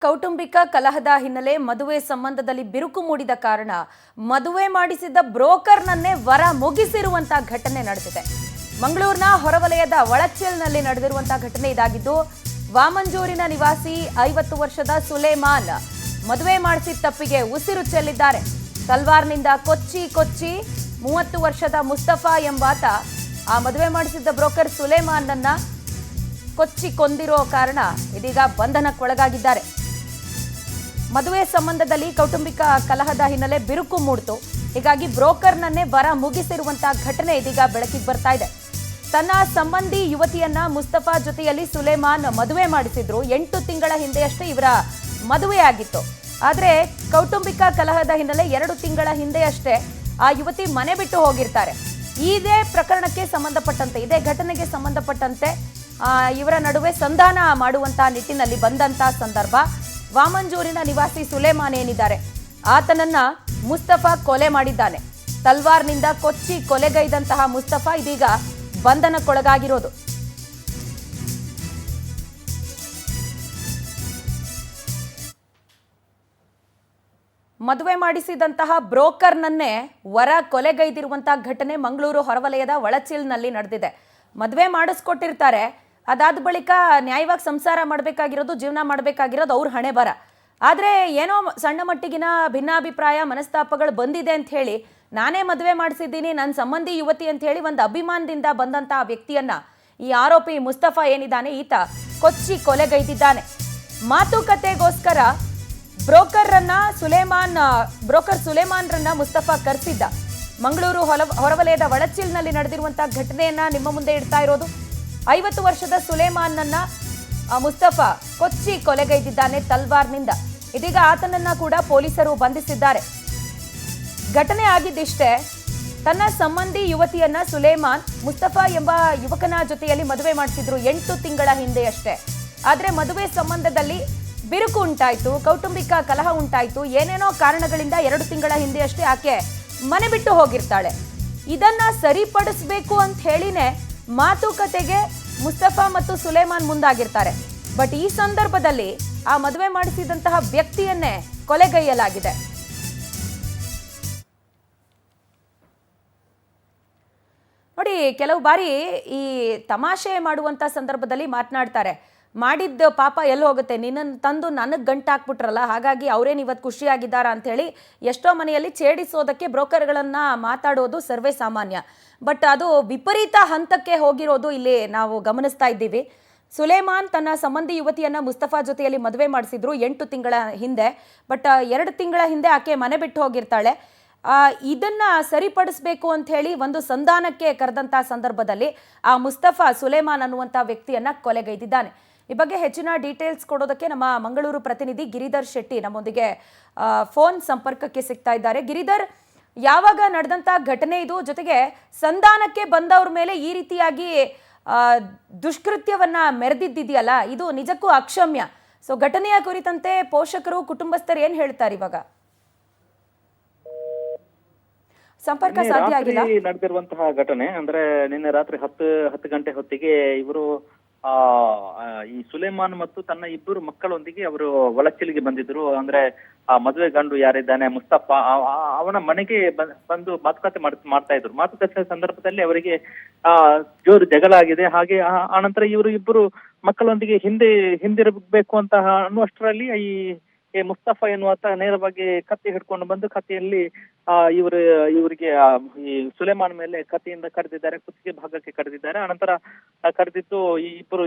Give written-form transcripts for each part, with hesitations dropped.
ಕೌಟುಂಬಿಕ ಕಲಹದ ಹಿನ್ನೆಲೆ ಮದುವೆ ಸಂಬಂಧದಲ್ಲಿ ಬಿರುಕು ಮೂಡಿದ ಕಾರಣ ಮದುವೆ ಮಾಡಿಸಿದ್ದ ಬ್ರೋಕರ್ನನ್ನೇ ವರ ಮುಗಿಸಿರುವಂತಹ ಘಟನೆ ನಡೆದಿದೆ. ಮಂಗಳೂರಿನ ಹೊರವಲಯದ ಒಳಚೆಲ್ನಲ್ಲಿ ನಡೆದಿರುವಂತಹ ಘಟನೆ ಇದಾಗಿದ್ದು, ವಾಮಂಜೂರಿನ ನಿವಾಸಿ 50 ವರ್ಷದ ಸುಲೇಮಾನ್ ಮದುವೆ ಮಾಡಿಸಿದ ತಪ್ಪಿಗೆ ಉಸಿರು ಚೆಲ್ಲಿದ್ದಾರೆ. ತಲ್ವಾರ್ನಿಂದ ಕೊಚ್ಚಿ 30 ವರ್ಷದ ಮುಸ್ತಫಾ ಎಂಬಾತ ಆ ಮದುವೆ ಮಾಡಿಸಿದ್ದ ಬ್ರೋಕರ್ ಸುಲೇಮಾನ್ನನ್ನ ಕೊಚ್ಚಿ ಕೊಂದಿರೋ ಕಾರಣ ಇದೀಗ ಬಂಧನಕ್ಕೊಳಗಾಗಿದ್ದಾರೆ. ಮದುವೆ ಸಂಬಂಧದಲ್ಲಿ ಕೌಟುಂಬಿಕ ಕಲಹದ ಹಿನ್ನೆಲೆ ಬಿರುಕು ಮೂಡಿತು. ಹೀಗಾಗಿ ಬ್ರೋಕರ್ನನ್ನೇ ವರ ಮುಗಿಸಿರುವಂತಹ ಘಟನೆ ಇದೀಗ ಬೆಳಕಿಗೆ ಬರ್ತಾ ಇದೆ. ತನ್ನ ಸಂಬಂಧಿ ಯುವತಿಯನ್ನ ಮುಸ್ತಫಾ ಜೊತೆಯಲ್ಲಿ ಸುಲೇಮಾನ್ ಮದುವೆ ಮಾಡಿಸಿದ್ರು. 8 ತಿಂಗಳ ಹಿಂದೆಯಷ್ಟೇ ಇವರ ಮದುವೆ ಆಗಿತ್ತು. ಆದ್ರೆ ಕೌಟುಂಬಿಕ ಕಲಹದ ಹಿನ್ನೆಲೆ 2 ತಿಂಗಳ ಹಿಂದೆಯಷ್ಟೇ ಆ ಯುವತಿ ಮನೆ ಬಿಟ್ಟು ಹೋಗಿರ್ತಾರೆ. ಇದೇ ಪ್ರಕರಣಕ್ಕೆ ಸಂಬಂಧಪಟ್ಟಂತೆ, ಇದೇ ಘಟನೆಗೆ ಸಂಬಂಧಪಟ್ಟಂತೆ ಇವರ ನಡುವೆ ಸಂಧಾನ ಮಾಡುವಂತಹ ನಿಟ್ಟಿನಲ್ಲಿ ಬಂದಂತಹ ಸಂದರ್ಭ. ವಾಮಂಜೂರಿನ ನಿವಾಸಿ ಸುಲೇಮಾನ್ ಏನಿದ್ದಾರೆ, ಆತನನ್ನ ಮುಸ್ತಫಾ ಕೊಲೆ ಮಾಡಿದ್ದಾನೆ. ತಲ್ವಾರ್ನಿಂದ ಕೊಚ್ಚಿ ಕೊಲೆಗೈದಂತಹ ಮುಸ್ತಫಾ ಇದೀಗ ಬಂಧನಕ್ಕೊಳಗಾಗಿರೋದು. ಮದುವೆ ಮಾಡಿಸಿದಂತಹ ಬ್ರೋಕರ್ನನ್ನೇ ವರ ಕೊಲೆಗೈದಿರುವಂತಹ ಘಟನೆ ಮಂಗಳೂರು ಹೊರವಲಯದ ಒಳಚಿಲ್ನಲ್ಲಿ ನಡೆದಿದೆ. ಮದುವೆ ಮಾಡಿಸ್ಕೊಟ್ಟಿರ್ತಾರೆ, ಅದಾದ ಬಳಿಕ ನ್ಯಾಯವಾಗಿ ಸಂಸಾರ ಮಾಡಬೇಕಾಗಿರೋದು, ಜೀವನ ಮಾಡಬೇಕಾಗಿರೋದು ಅವ್ರ ಹಣೆ ಬರ. ಆದರೆ ಏನೋ ಸಣ್ಣ ಮಟ್ಟಿಗಿನ ಭಿನ್ನಾಭಿಪ್ರಾಯ ಮನಸ್ತಾಪಗಳು ಬಂದಿದೆ ಅಂತ ಹೇಳಿ ನಾನೇ ಮದುವೆ ಮಾಡಿಸಿದ್ದೀನಿ, ನನ್ನ ಸಂಬಂಧಿ ಯುವತಿ ಅಂತ ಹೇಳಿ ಒಂದು ಅಭಿಮಾನದಿಂದ ಬಂದಂತಹ ವ್ಯಕ್ತಿಯನ್ನ ಈ ಆರೋಪಿ ಮುಸ್ತಫಾ ಏನಿದ್ದಾನೆ ಈತ ಕೊಚ್ಚಿ ಕೊಲೆಗೈದಿದ್ದಾನೆ. ಮಾತುಕತೆಗೋಸ್ಕರ ಬ್ರೋಕರ್ ಸುಲೇಮಾನ್ರನ್ನ ಮುಸ್ತಫಾ ಕರೆಸಿದ್ದ. ಮಂಗಳೂರು ಹೊರವಲಯದ ಒಳಚಿಲ್ನಲ್ಲಿ ನಡೆದಿರುವಂತಹ ಘಟನೆಯನ್ನ ನಿಮ್ಮ ಮುಂದೆ ಇಡ್ತಾ ಇರೋದು. 50 ವರ್ಷದ ಸುಲೇಮಾನ್ನನ್ನ ಮುಸ್ತಫಾ ಕೊಚ್ಚಿ ಕೊಲೆಗೈದಿದ್ದಾನೆ ತಲ್ವಾರ್ನಿಂದ. ಇದೀಗ ಆತನನ್ನ ಕೂಡ ಪೊಲೀಸರು ಬಂಧಿಸಿದ್ದಾರೆ. ಘಟನೆ ಆಗಿದ್ದಿಷ್ಟೇ, ತನ್ನ ಸಂಬಂಧಿ ಯುವತಿಯನ್ನ ಸುಲೇಮಾನ್ ಮುಸ್ತಫಾ ಎಂಬ ಯುವಕನ ಜೊತೆಯಲ್ಲಿ ಮದುವೆ ಮಾಡಿಸಿದ್ರು 8 ತಿಂಗಳ ಹಿಂದೆಯಷ್ಟೇ. ಆದ್ರೆ ಮದುವೆ ಸಂಬಂಧದಲ್ಲಿ ಬಿರುಕು ಉಂಟಾಯ್ತು, ಕೌಟುಂಬಿಕ ಕಲಹ ಉಂಟಾಯ್ತು. ಏನೇನೋ ಕಾರಣಗಳಿಂದ 2 ತಿಂಗಳ ಹಿಂದೆಯಷ್ಟೇ ಆಕೆ ಮನೆ ಬಿಟ್ಟು ಹೋಗಿರ್ತಾಳೆ. ಇದನ್ನ ಸರಿಪಡಿಸಬೇಕು ಅಂತ ಹೇಳಿನೇ ಮಾತುಕತೆಗೆ ಮುಸ್ತಫಾ ಮತ್ತು ಸುಲೇಮಾನ್ ಮುಂದಾಗಿರ್ತಾರೆ. ಬಟ್ ಈ ಸಂದರ್ಭದಲ್ಲಿ ಆ ಮದುವೆ ಮಾಡಿಸಿದಂತಹ ವ್ಯಕ್ತಿಯನ್ನೇ ಕೊಲೆಗೈಯಲಾಗಿದೆ. ನೋಡಿ, ಕೆಲವು ಬಾರಿ ಈ ತಮಾಷೆ ಮಾಡುವಂತ ಸಂದರ್ಭದಲ್ಲಿ ಮಾತನಾಡ್ತಾರೆ, ಮಾಡಿದ್ದ ಪಾಪ ಎಲ್ಲಿ ಹೋಗುತ್ತೆ, ನಿನ್ನನ್ನು ತಂದು ನನಗೆ ಗಂಟು ಹಾಕ್ಬಿಟ್ರಲ್ಲ, ಹಾಗಾಗಿ ಅವರೇನು ಇವತ್ತು ಖುಷಿಯಾಗಿದ್ದಾರ ಅಂಥೇಳಿ ಎಷ್ಟೋ ಮನೆಯಲ್ಲಿ ಛೇಡಿಸೋದಕ್ಕೆ ಬ್ರೋಕರ್ಗಳನ್ನು ಮಾತಾಡೋದು ಸರ್ವೇ ಸಾಮಾನ್ಯ. ಬಟ್ ಅದು ವಿಪರೀತ ಹಂತಕ್ಕೆ ಹೋಗಿರೋದು ಇಲ್ಲಿ ನಾವು ಗಮನಿಸ್ತಾ ಇದ್ದೀವಿ. ಸುಲೇಮಾನ್ ತನ್ನ ಸಂಬಂಧಿ ಯುವತಿಯನ್ನು ಮುಸ್ತಫಾ ಜೊತೆಯಲ್ಲಿ ಮದುವೆ ಮಾಡಿಸಿದ್ರು 8 ತಿಂಗಳ ಹಿಂದೆ. ಬಟ್ 2 ತಿಂಗಳ ಹಿಂದೆ ಆಕೆ ಮನೆ ಬಿಟ್ಟು ಹೋಗಿರ್ತಾಳೆ. ಇದನ್ನ ಸರಿಪಡಿಸಬೇಕು ಅಂತ ಹೇಳಿ ಒಂದು ಸಂಧಾನಕ್ಕೆ ಕರೆದಂಥ ಸಂದರ್ಭದಲ್ಲಿ ಆ ಮುಸ್ತಫಾ ಸುಲೇಮಾನ್ ಅನ್ನುವಂಥ ವ್ಯಕ್ತಿಯನ್ನ ಕೊಲೆಗೈದಿದ್ದಾನೆ. ಈ ಬಗ್ಗೆ ಹೆಚ್ಚಿನ ಡೀಟೇಲ್ಸ್ ಕೊಡೋದಕ್ಕೆ ನಮ್ಮ ಮಂಗಳೂರು ಪ್ರತಿನಿಧಿ ಗಿರಿಧರ್ ಶೆಟ್ಟಿ ನಮ್ಮೊಂದಿಗೆ ಫೋನ್ ಸಂಪರ್ಕಕ್ಕೆ ಸಿಗ್ತಾ ಇದ್ದಾರೆ. ಗಿರಿಧರ್, ಯಾವಾಗ ನಡೆದಂಥ ಘಟನೆ ಇದು? ಜೊತೆಗೆ ಸಂಧಾನಕ್ಕೆ ಬಂದವ್ರ ಮೇಲೆ ಈ ರೀತಿಯಾಗಿ ದುಷ್ಕೃತ್ಯವನ್ನ ಮೆರೆದಿದ್ದಿದೆಯಲ್ಲ, ಇದು ನಿಜಕ್ಕೂ ಅಕ್ಷಮ್ಯ. ಸೊ ಘಟನೆಯ ಕುರಿತಂತೆ ಪೋಷಕರು, ಕುಟುಂಬಸ್ಥರು ಏನ್ ಹೇಳ್ತಾರೆ ಇವಾಗ? ಸಂಪರ್ಕ ಸಾಧ್ಯ ಆಗಿಲ್ಲ. ನಡೆದಿರುವಂತಹ ಘಟನೆ ಅಂದ್ರೆ ನಿನ್ನೆ ರಾತ್ರಿ 10 ಗಂಟೆ ಹೊತ್ತಿಗೆ ಇವರು ಈ ಸುಲೇಮಾನ್ ಮತ್ತು ತನ್ನ 2 ಮಕ್ಕಳೊಂದಿಗೆ ಅವರು ಒಳಚಲಿಗೆ ಬಂದಿದ್ರು. ಅಂದ್ರೆ ಆ ಮದುವೆ ಗಂಡು ಯಾರಿದ್ದಾನೆ ಮುಸ್ತಫಾ, ಅವನ ಮನೆಗೆ ಬಂದು ಮಾತುಕತೆ ಮಾಡ್ತಾ ಇದ್ರು. ಮಾತುಕತೆ ಸಂದರ್ಭದಲ್ಲಿ ಅವರಿಗೆ ಜೋರು ಜಗಳ ಆಗಿದೆ. ಹಾಗೆ ಆನಂತರ ಇವರು 2 ಮಕ್ಕಳೊಂದಿಗೆ ಹಿಂದಿರಬೇಕು ಅಂತ ಅನ್ನುವಷ್ಟರಲ್ಲಿ ಈ ಮುಸ್ತಫಾ ಎನ್ನುವಾತ ನೇರವಾಗಿ ಕತ್ತಿ ಹಿಡ್ಕೊಂಡು ಬಂದು ಕತ್ತಿಯಲ್ಲಿ ಇವರಿಗೆ ಈ ಸುಲೇಮಾನ್ ಮೇಲೆ ಕತ್ತಿಯಿಂದ ಕಡಿದಿದ್ದಾರೆ, ಕುತ್ತಿಗೆ ಭಾಗಕ್ಕೆ ಕಡಿದಿದ್ದಾರೆ. ಆನಂತರ ಕಡಿದಿದ್ದು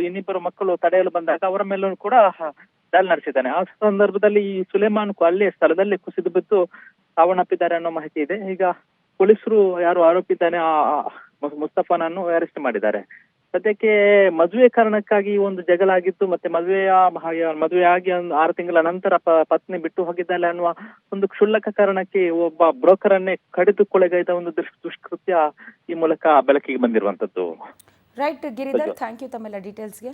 ಇನ್ನಿಬ್ಬರು ಮಕ್ಕಳು ತಡೆಯಲು ಬಂದಾಗ ಅವರ ಮೇಲೂ ಕೂಡ ದಾಳಿ ನಡೆಸಿದ್ದಾನೆ. ಆ ಸಂದರ್ಭದಲ್ಲಿ ಈ ಸುಲೇಮಾನ್ ಅಲ್ಲೇ ಸ್ಥಳದಲ್ಲಿ ಕುಸಿದು ಬಿದ್ದು ಸಾವನ್ನಪ್ಪಿದ್ದಾರೆ ಅನ್ನೋ ಮಾಹಿತಿ ಇದೆ. ಈಗ ಪೊಲೀಸರು ಯಾರು ಆರೋಪಿದ್ದಾನೆ ಮುಸ್ತಫಾನನ್ನು ಅರೆಸ್ಟ್ ಮಾಡಿದ್ದಾರೆ. ಸದ್ಯಕ್ಕೆ ಮದುವೆ ಕಾರಣಕ್ಕಾಗಿ ಒಂದು ಜಗಳ ಆಗಿತ್ತು. ಮತ್ತೆ ಮದುವೆ ಆಗಿ 6 ತಿಂಗಳ ನಂತರ ಪತ್ನಿ ಬಿಟ್ಟು ಹೋಗಿದ್ದಾಳೆ ಅನ್ನುವ ಒಂದು ಕ್ಷುಲ್ಲಕ ಕಾರಣಕ್ಕೆ ಒಬ್ಬ ಬ್ರೋಕರ್ ಅನ್ನೇ ಕಡಿದು ಕೊಲೆಗೈದ ಒಂದು ದುಷ್ಕೃತ್ಯ ಈ ಮೂಲಕ ಬೆಳಕಿಗೆ ಬಂದಿರುವಂತದ್ದು. ರೈಟ್ ಗಿರಿಧರ್, ಥ್ಯಾಂಕ್ ಯು ತಮ್ಮೆಲ್ಲ ಡೀಟೇಲ್ಸ್ಗೆ.